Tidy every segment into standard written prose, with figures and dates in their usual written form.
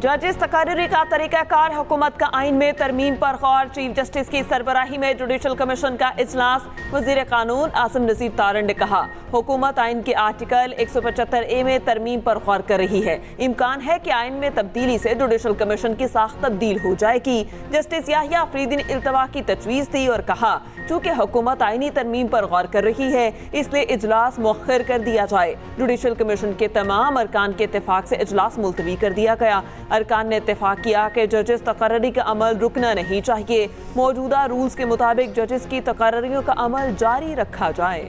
जजिस तकर्री का तरीकाकार हुकूमत का आइन में तरमीम पर गौर। चीफ जस्टिस की सरबराही में जुडिशल कमीशन का इजलास। वजीर कानून आसिम नज़ीर तारण ने कहा, हुकूमत आइन के आर्टिकल 175A में तरमीम पर गौर कर रही है। इम्कान है कि आइन में तब्दीली से जुडिशल कमीशन की साख तब्दील हो जाएगी। जस्टिस याहिया अफरीदी ने इल्तवा की तजवीज़ दी और कहा, चूँकि हुकूमत आइनी तरमीम पर गौर कर रही है, इसलिए इजलास मुअख्खर कर दिया जाए। जुडिशल कमीशन के तमाम अरकान के इत्तेफाक से इजलास मुलतवी कर दिया गया। अरकान ने इत्तेफाक किया कि जजेस तकर्री का अमल रुकना नहीं चाहिए। मौजूदा रूल्स के मुताबिक जजेस की तकर्रियों का अमल जारी रखा जाए।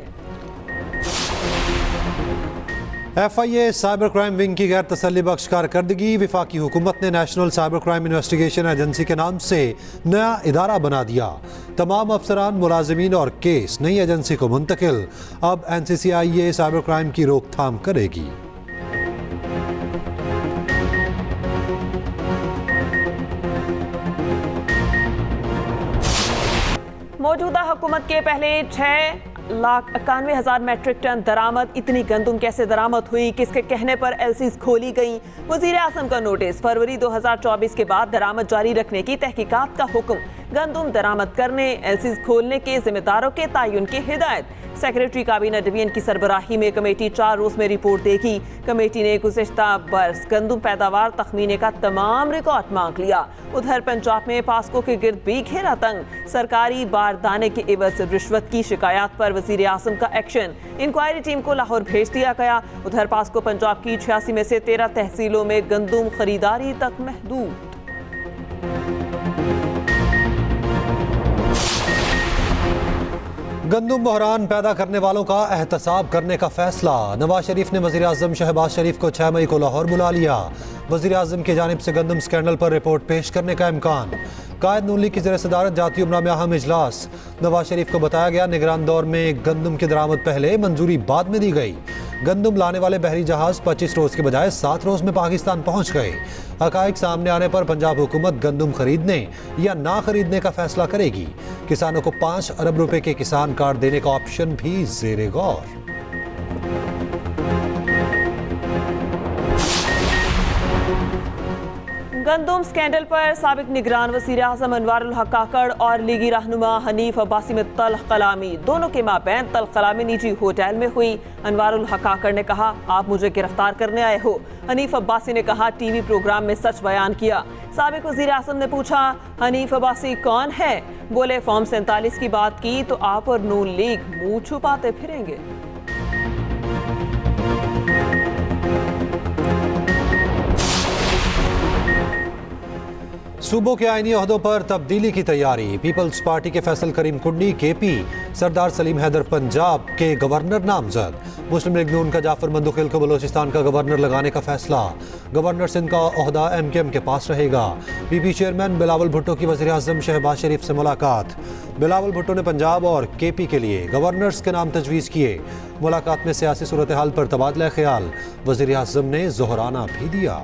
FIA साइबर क्राइम विंग की गैर तसल्ली बख्श कारकर्दगी। वफाकी हुकूमत ने national cyber crime investigation agency के नाम से नया इदारा बना दिया। तमाम अफसरान, मुलाजिमीन और केस नई एजेंसी को मुंतकिल। अब NCCIA साइबर क्राइम की रोकथाम करेगी। मौजूदा हुकूमत के पहले 6,91,000 मैट्रिक टन दरामद। इतनी गंदुम कैसे दरामद हुई, किसके कहने पर LCs खोली गई? वजीर आजम का नोटिस। फरवरी 2024 के बाद दरामद जारी रखने की तहकीकात का हुक्म। गंदुम दरामद करने, LCs खोलने के जिम्मेदारों के तयन की हिदायत। सेक्रेटरी काबीना डिवीजन की सरबराही में कमेटी 4 रोज में रिपोर्ट देगी। कमेटी ने गुज़िश्ता बरस गंदुम पैदावार तखमीने का तमाम रिकॉर्ड मांग लिया। उधर पंजाब में पास्को के गिर्द भी घेरा तंग। सरकारी बारदाने के एवज रिश्वत की शिकायत पर वजीर आजम का एक्शन। इंक्वायरी टीम को लाहौर भेज दिया गया। उधर पास्को पंजाब की 86 में से 13 तहसीलों में गंदुम खरीदारी तक महदूद। गंदुम बहरान पैदा करने वालों का एहतसाब करने का फैसला। नवाज शरीफ ने वज़ीर आज़म शहबाज शरीफ को 6 मई को लाहौर बुला लिया। वज़ीर आज़म की जानिब से गंदुम स्कैंडल पर रिपोर्ट पेश करने का इम्कान। कायद नून लीग की ज़ेर सदारत जाती उमरा में अहम इजलास। नवाज शरीफ को बताया गया, निगरान दौर में गंदुम की दरामद पहले, मंजूरी बाद में दी गई। गंदुम लाने वाले बहरी जहाज 25 रोज के बजाय 7 रोज में पाकिस्तान पहुंच गए। हकाइक सामने आने पर पंजाब हुकूमत गंदुम खरीदने या ना खरीदने का फैसला करेगी। किसानों को 5 अरब रुपए के किसान कार्ड देने का ऑप्शन भी ज़ेरे गौर। गंदुम स्कैंडल पर साबिक निगरान वज़ीर आज़म अनवारुल हक काकड़ और लीगी रहनुमा हनीफ अब्बासी में तल्ख कलामी। दोनों के माबैन तल्ख कलामी निजी होटल में हुई। अनवारुल हक काकड़ ने कहा, आप मुझे गिरफ्तार करने आए हो। हनीफ अब्बासी ने कहा, टीवी प्रोग्राम में सच बयान किया। साबिक वज़ीर आज़म ने पूछा, हनीफ अब्बासी कौन है? बोले, फॉर्म 47 की बात की तो आप और नून लीग मुंह छुपाते फिरेंगे। सूबों के आईनी ओहदों पर तब्दीली की तैयारी। पीपल्स पार्टी के फैसल करीम कुंडी KP, सरदार सलीम हैदर पंजाब के गवर्नर नामजद। मुस्लिम लीग नून का जाफर मंदुखिल को बलोचिस्तान का गवर्नर लगाने का फैसला। गवर्नर सिंध का ओहदा MKM के पास रहेगा। PP चेयरमैन बिलावल भुट्टो की वज़ीर आज़म शहबाज शरीफ से मुलाकात। बिलावल भुट्टो ने पंजाब और KP के लिए गवर्नर्स के नाम तजवीज़ किए। मुलाकात में सियासी सूरत हाल पर तबादला ख्याल। वज़ीर आज़म ने जोहराना भी दिया।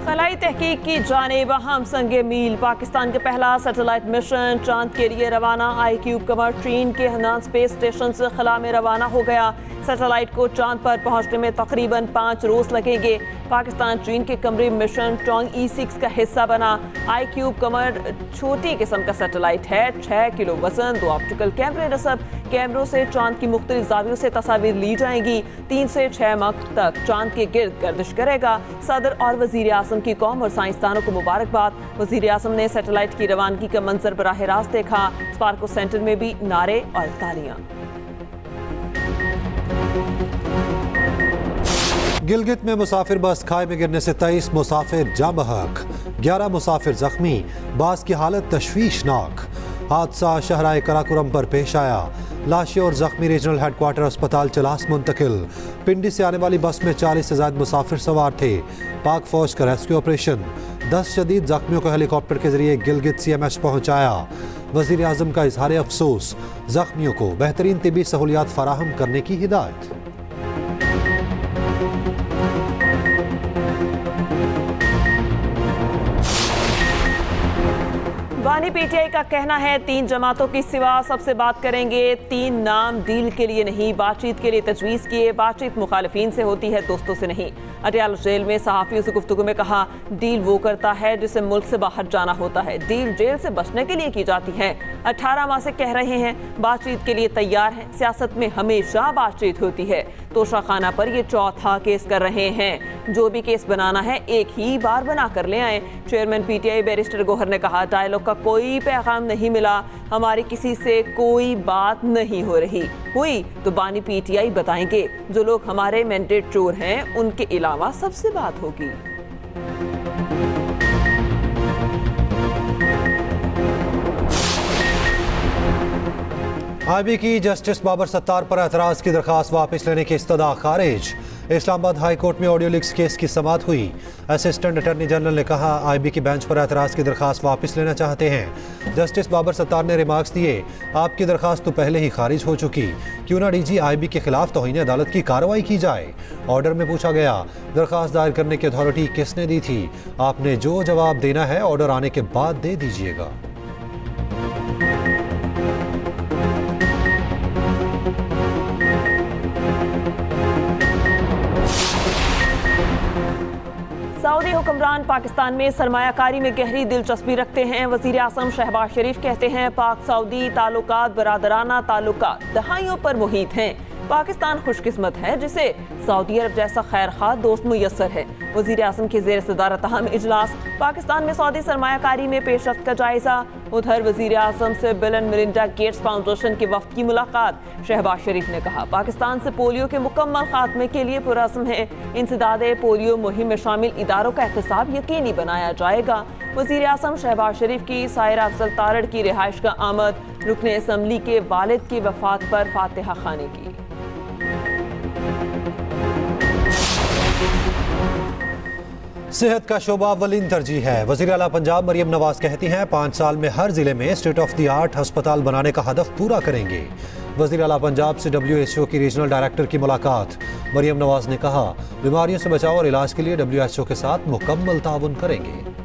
खलाई तहकीक की जानिब अहम संगे मील। पाकिस्तान का पहला सैटेलाइट मिशन चांद के लिए रवाना। iCube कमर चीन के हनान स्पेस स्टेशन से खला में रवाना हो गया। सैटेलाइट को चांद पर पहुंचने में तकरीबन 5 रोज लगेंगे। पाकिस्तान चीन के कमरी मिशन टोंग E6 का हिस्सा बना। iCube कमर छोटी किस्म का सैटेलाइट है। 6 किलो वजन, 2 ऑप्टिकल कैमरे नस्ब। कैमरों से चांद की मुख्तलिफ जावियों से तस्वीर ली जाएंगी। 3 से 6 माह तक चांद के गिर्द गर्दिश करेगा। सदर और वजीर आजम की कौम और साइंसदानों को मुबारकबाद। वजीर आजम ने सैटेलाइट की रवानगी का मंजर बराह रास्त देखा। स्पार्को सेंटर में भी नारे और तालियां। गिलगित में मुसाफिर बस खाई में गिरने से 23 मुसाफिर जाँ बहक, 11 मुसाफिर जख्मी। बास की हालत तशवीशनाक। हादसा शहराए कराकोरम पर पेश आया। लाशें और जख्मी रीजनल हेडक्वार्टर अस्पताल चलास मुंतकिल। पिंडी से आने वाली बस में 40 से ज्यादा मुसाफिर सवार थे। पाक फौज का रेस्क्यू ऑपरेशन। 10 शदीद जख्मियों को हेलीकॉप्टर के जरिए गिलगित CMH पहुंचाया। वजीर आजम का इजहार अफसोस। जख्मियों को बेहतरीन तिबी सहूलियात फराहम करने की हिदायत। बानी पीटीआई का कहना है 3 जमातों की सिवा सबसे बात करेंगे। 3 नाम डील के लिए नहीं, बातचीत के लिए तजवीज़ किए। बातचीत मुखालिफिन से होती है, दोस्तों से नहीं। अटियाला जेल में सहाफ़ियों से गुफ्तगू में कहा, डील वो करता है जिसे मुल्क से बाहर जाना होता है। डील जेल से बचने के लिए की जाती है। 18 माह से कह रहे हैं बातचीत के लिए तैयार हैं। सियासत में हमेशा बातचीत होती है। तोशाखाना पर ये चौथा केस कर रहे हैं। जो भी केस बनाना है एक ही बार बना कर ले आए। चेयरमैन पीटीआई बैरिस्टर गौहर ने कहा, डायलॉग का कोई पैगाम नहीं मिला, हमारी किसी से कोई बात नहीं हो रही। हुई तो बानी पीटीआई बताएंगे। जो लोग हमारे मैंडेट चोर हैं उनके अलावा सबसे बात होगी। आईबी की जस्टिस बाबर सत्तार पर एतराज़ की दरखास्त वापस लेने की इस्तदा खारिज। इस्लामाबाद हाई कोर्ट में ऑडियो लीक्स केस की समाअत हुई। असिस्टेंट अटॉर्नी जनरल ने कहा, आईबी की बेंच पर एतराज़ की दरखास्त वापस लेना चाहते हैं। जस्टिस बाबर सत्तार ने रिमार्क्स दिए, आपकी दरखास्त तो पहले ही खारिज हो चुकी, क्यों ना डीजी आईबी के खिलाफ तौहीन अदालत की कार्रवाई की जाए। ऑर्डर में पूछा गया, दरखास्त दायर करने की अथॉरिटी किसने दी थी? आपने जो जवाब देना है ऑर्डर आने के बाद दे दीजिएगा। सऊदी हुक्मरान पाकिस्तान में सरमायाकारी में गहरी दिलचस्पी रखते हैं। वज़ीर आज़म शहबाज शरीफ कहते हैं, पाक सऊदी ताल्लुकात बरादराना ताल्लुकात दहाइयों पर मुहित हैं। पाकिस्तान खुशकिस्मत है जिसे सऊदी अरब जैसा खैरखा दोस्त मुयस्सर है। वज़ीर आज़म की ज़ेर सदारत अहम इजलास। पाकिस्तान में सऊदी सरमायाकारी में पेशरफ्त का जायजा। उधर वज़ीर आज़म से bill and Melinda Gates foundation के वफ़द की मुलाकात। शहबाज शरीफ ने कहा, पाकिस्तान से पोलियो के मुकम्मल खात्मे के लिए पुरअज़्म है। इंसदादे पोलियो मुहिम में शामिल इदारों का एहतसाब यकीनी बनाया जाएगा। वज़ीर आज़म शहबाज शरीफ की सायरा अफजल तारड़ की रिहाइश का आमद। रुकने असम्बली के वालिद की वफ़ात पर फातिहा खानी की। सेहत का शोबा अव्वलीन तरजीह है। वज़ीर आला पंजाब मरियम नवाज कहती हैं, 5 साल में हर जिले में स्टेट ऑफ द आर्ट अस्पताल बनाने का हदफ पूरा करेंगे। वज़ीर आला पंजाब से WHO की रीजनल डायरेक्टर की मुलाकात। मरियम नवाज ने कहा, बीमारियों से बचाव और इलाज के लिए WHO के साथ मुकम्मल ताउन करेंगे।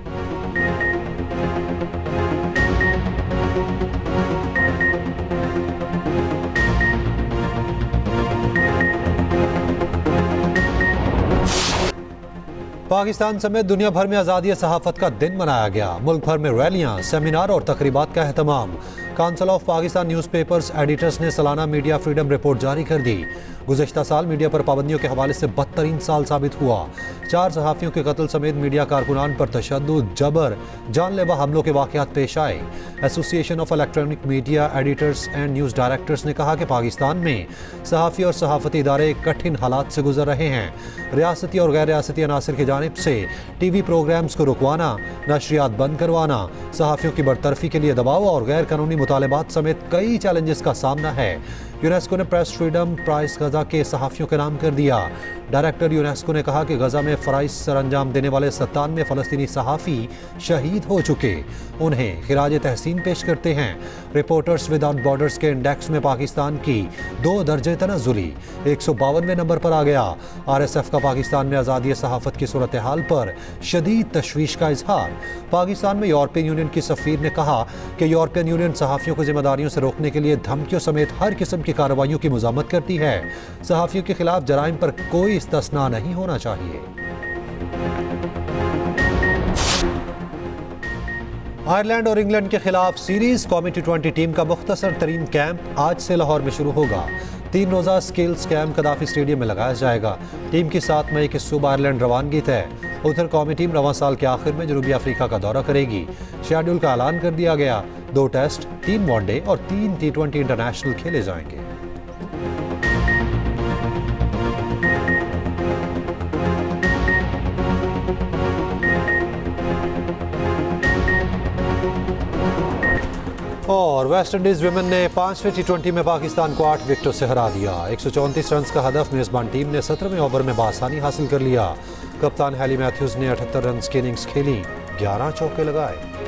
पाकिस्तान समेत दुनिया भर में आज़ादी सहाफ़त का दिन मनाया गया। मुल्क भर में रैलियां, सेमिनार और तकरीबात का एहतमाम। Council of Pakistan newspapers editors ने सालाना मीडिया फ्रीडम रिपोर्ट जारी कर दी। गुज़श्ता साल मीडिया पर पाबंदियों के हवाले से बदतरीन साल साबित हुआ। 4 सहाफ़ियों के कत्ल समेत मीडिया कारकुनान पर तशद्दुद, जबर, जानलेवा हमलों के वाक़यात पेश आए। Association of electronic media editors and news directors ने कहा कि पाकिस्तान में सहाफ़ी और सहाफ़ती इदारे कठिन हालात से गुजर रहे हैं। रियासती और गैर रियासती अनासर की जानिब से TV प्रोग्राम्स को रुकवाना, नशरियात बंद करवाना, सहाफ़ियों की बरतरफी के लिए दबाव और गैर कानूनी मुतालबात समेत कई चैलेंजेस का सामना है। यूनेस्को ने प्रेस फ्रीडम प्राइज गजा के सहाफ़ियों के नाम कर दिया। डायरेक्टर यूनेस्को ने कहा कि गजा में फ़राइज़ सर अंजाम देने वाले 97 फ़लस्तीनी सहाफ़ी शहीद हो चुके, उन्हें खिराज तहसीन पेश करते हैं। रिपोर्टर्स विदाउट बॉर्डर्स के इंडेक्स में पाकिस्तान की 2 दर्जे तनज़ुली 152वें नंबर पर आ गया। RSF का पाकिस्तान में आज़ादी सहाफ़त की सूरत हाल पर शदीद तशवीश का इजहार। पाकिस्तान में यूरोपियन यूनियन की सफ़ीर ने कहा कि यूरोपियन यूनियन सहाफ़ियों को जिम्मेदारियों से रोकने के लिए धमकियों समेत हर किस्म की कार्रवाइयों की मुज़ामत करती है। सहाफ़ियों के खिलाफ जराइम पर कोई इस्तिस्ना नहीं होना चाहिए। आयरलैंड और इंग्लैंड के खिलाफ सीरीज कौमी T20 टीम का मुख्तसर तरीन कैंप आज से लाहौर में शुरू होगा। 3 रोज़ा स्किल्स कैंप कदाफी स्टेडियम में लगाया जाएगा। टीम की 7 मई की सुबह आयरलैंड रवानगी तय। उधर कौमी टीम रवां साल के आखिर में जनूबी अफ्रीका का दौरा करेगी। शेड्यूल का ऐलान कर दिया गया। 2 टेस्ट, 3 वनडे और 3 T20 इंटरनेशनल खेले जाएंगे। और वेस्ट इंडीज़ विमेन ने 5वें T20 में पाकिस्तान को 8 विकेटों से हरा दिया। 134 रन का हदफ मेज़बान टीम ने 17वें ओवर में बासानी हासिल कर लिया। कप्तान हैली मैथ्यूज़ ने 78 रन की इनिंग्स खेली, 11 चौके लगाए।